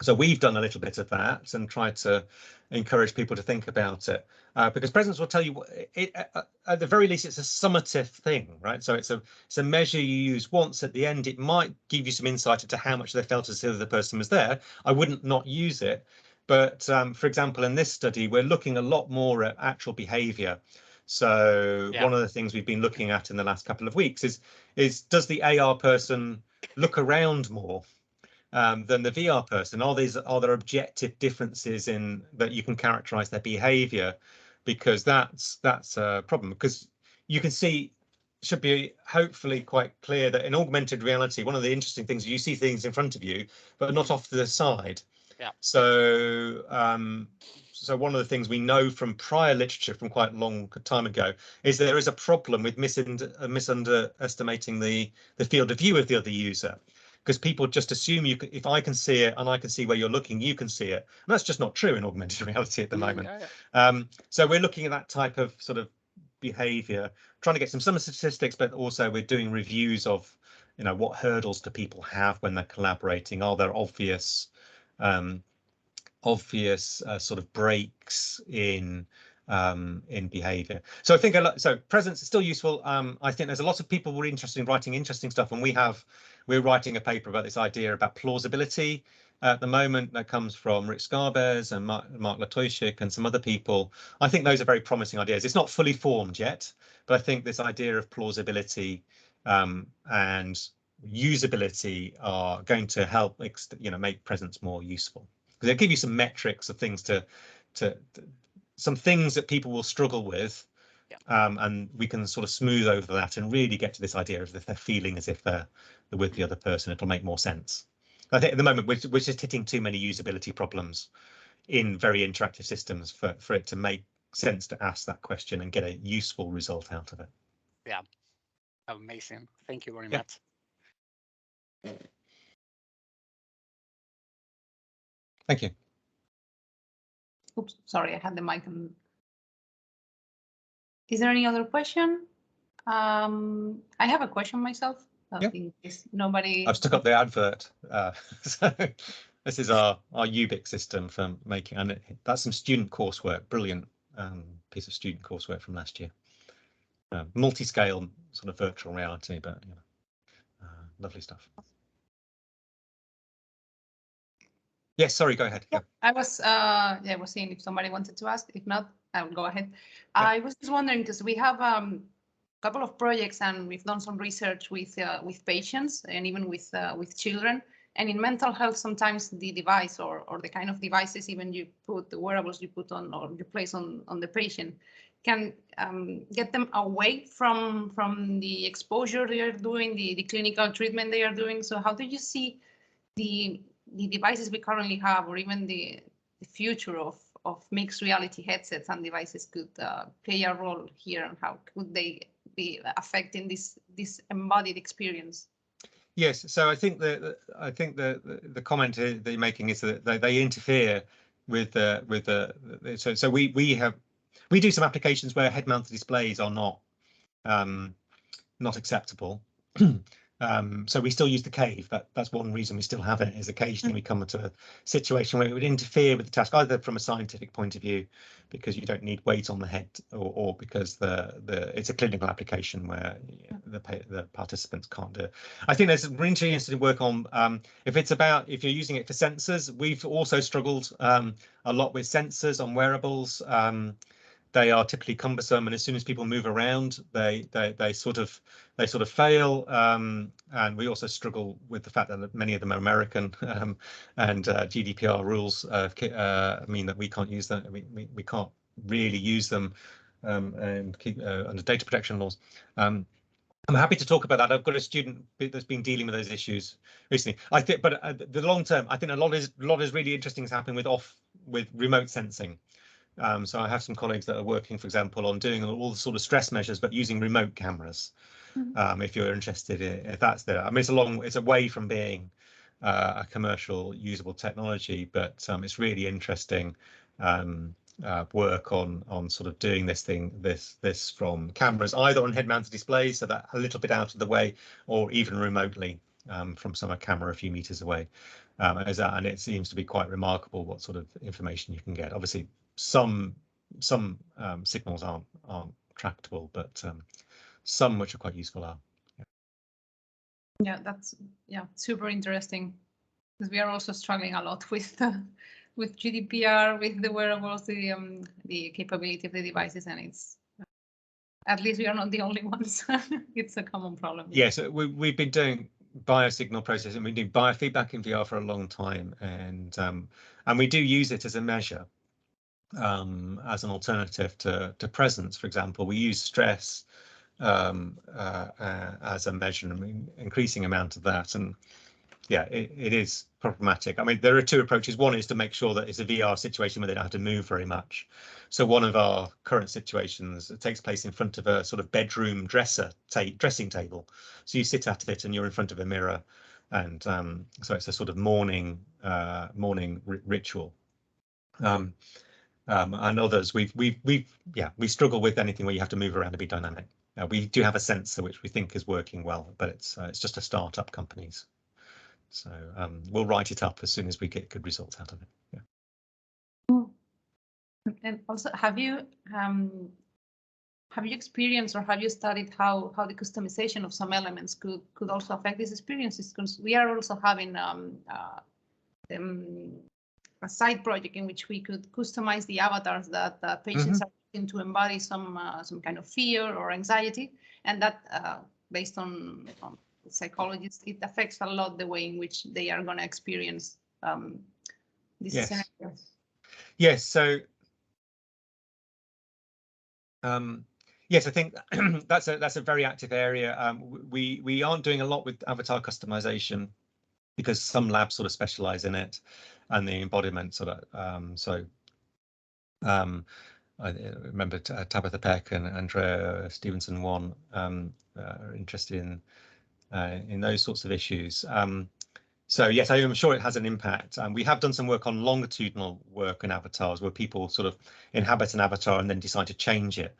So we've done a little bit of that and tried to encourage people to think about it, because presence will tell you, at the very least, it's a summative thing, right? So it's a measure you use once. At the end, it might give you some insight into how much they felt as if the person was there. I wouldn't not use it. But for example, in this study, we're looking a lot more at actual behavior. So one of the things we've been looking at in the last couple of weeks is does the AR person look around more than the VR person? Are there objective differences in that you can characterize their behavior? Because that's a problem, because you can see, should be hopefully quite clear that in augmented reality, one of the interesting things, you see things in front of you, but not off to the side. Yeah. So so one of the things we know from prior literature from quite a long time ago is there is a problem with misunderestimating the field of view of the other user, because people just assume if I can see it and I can see where you're looking, you can see it. And that's just not true in augmented reality at the moment. So we're looking at that type of sort of behavior, trying to get some statistics, but also we're doing reviews of, what hurdles do people have when they're collaborating? Are there obvious sort of breaks in behavior? So I think so presence is still useful. I think there's a lot of people who are interested in writing interesting stuff, and we're writing a paper about this idea about plausibility at the moment that comes from Rick Scarbers and Mark Latoshik and some other people. I think those are very promising ideas. It's not fully formed yet, but I think this idea of plausibility and usability are going to help make presence more useful, because they'll give you some metrics of things to some things that people will struggle with, and we can sort of smooth over that and really get to this idea of if they're feeling as if they're with the other person, it'll make more sense. I think at the moment we're just hitting too many usability problems in very interactive systems for it to make sense to ask that question and get a useful result out of it. Yeah, amazing. Thank you very much. Thank you. Oops, sorry, I had the mic on. Is there any other question? I have a question myself. In case nobody. I've stuck up the advert. So this is our Ubic system for making, and that's some student coursework. Brilliant piece of student coursework from last year. Multi-scale sort of virtual reality, but lovely stuff. Yes, sorry, go ahead. Yeah. I was seeing if somebody wanted to ask. If not, I will go ahead. Yeah. I was just wondering, because we have a couple of projects and we've done some research with patients and even with children. And in mental health, sometimes the device or the kind of devices even you put, the wearables you put on or you place on the patient can get them away from the exposure they are doing, the clinical treatment they are doing. So how do you see the devices we currently have, or even the future of mixed reality headsets and devices could play a role here, and how could they be affecting this embodied experience? Yes, so I think the comment that you're making is that they interfere with so we do some applications where head-mounted displays are not acceptable. So we still use the cave. That's one reason we still have it, is occasionally we come into a situation where it would interfere with the task, either from a scientific point of view, because you don't need weight on the head, or because it's a clinical application where the participants can't do it. I think there's really interesting work on if you're using it for sensors. We've also struggled a lot with sensors on wearables. They are typically cumbersome, and as soon as people move around, they sort of fail. And we also struggle with the fact that many of them are American, and GDPR rules mean that we can't use them. We can't really use them and keep under data protection laws. I'm happy to talk about that. I've got a student that's been dealing with those issues recently. I think, but the long term, I think a lot is really interesting is happening with remote sensing. So I have some colleagues that are working, for example, on doing all the sort of stress measures, but using remote cameras. If you're interested, if that's there. I mean, it's away from being a commercial usable technology, but it's really interesting work on sort of doing this from cameras, either on head-mounted displays, so that a little bit out of the way, or even remotely from some camera a few meters away. And it seems to be quite remarkable what sort of information you can get. Obviously, some signals aren't tractable, but some which are quite useful are. Yeah, that's super interesting, because we are also struggling a lot with GDPR, with the wearables, the capability of the devices, and it's, at least we are not the only ones. It's a common problem. Yes, we've been doing biosignal processing. We do biofeedback in VR for a long time, and we do use it as a measure, as an alternative to presence. For example, we use stress as a measure, increasing amount of that, and yeah, it is problematic. I mean, there are two approaches. One is to make sure that it's a VR situation where they don't have to move very much. So one of our current situations, it takes place in front of a sort of bedroom dressing table. So you sit at it and you're in front of a mirror, and so it's a sort of morning ritual. And others, we struggle with anything where you have to move around to be dynamic. We do have a sensor which we think is working well, but it's just a startup companies. So we'll write it up as soon as we get good results out of it. Yeah. And also, have you experienced or have you studied how the customization of some elements could also affect these experiences? Because we are also having a side project in which we could customize the avatars that patients are using to embody some kind of fear or anxiety, and that based on psychologists, it affects a lot the way in which they are going to experience these scenarios. Yes. So yes, I think that's a very active area. We aren't doing a lot with avatar customization because some labs sort of specialize in it, and the embodiment sort of. I remember Tabitha Peck and Andrea Stevenson are interested in those sorts of issues. So yes, I am sure it has an impact. We have done some work on longitudinal work in avatars where people sort of inhabit an avatar and then decide to change it.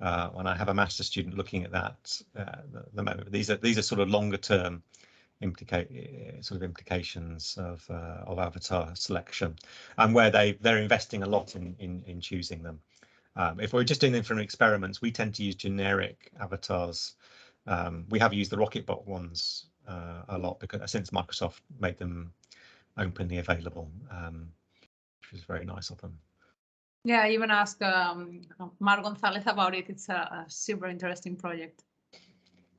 And I have a master's student looking at that at the moment. These are sort of longer term implications of avatar selection, and where they're investing a lot in choosing them. If we're just doing them for experiments, we tend to use generic avatars. We have used the Rocketbot ones a lot because since Microsoft made them openly available, which was very nice of them. Yeah, I even asked Mar Gonzalez about it. It's a super interesting project.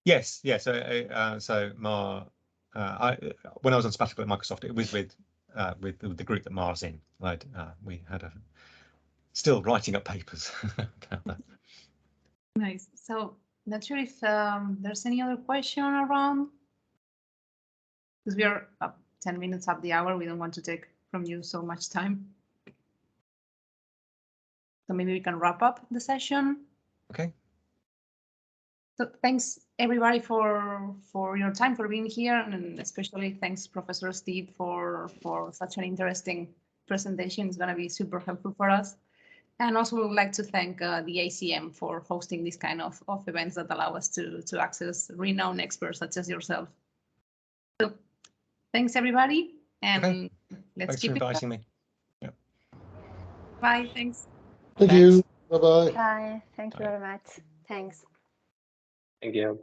Yes. So Mar, when I was on sabbatical at Microsoft, it was with the group that Mar's in. We had still writing up papers about that. Nice. So not sure if there's any other question around, because we are 10 minutes up the hour. We don't want to take from you so much time. So maybe we can wrap up the session. Okay. So thanks everybody for your time, for being here, and especially thanks Professor Steve for such an interesting presentation. It's going to be super helpful for us. And also we would like to thank the ACM for hosting this kind of events that allow us to access renowned experts such as yourself. So thanks everybody, and let's keep it. Thanks for inviting me. Yeah. Bye. Thanks. Thank you. Bye-bye. Bye. Thank you very much. Thanks. Thank you.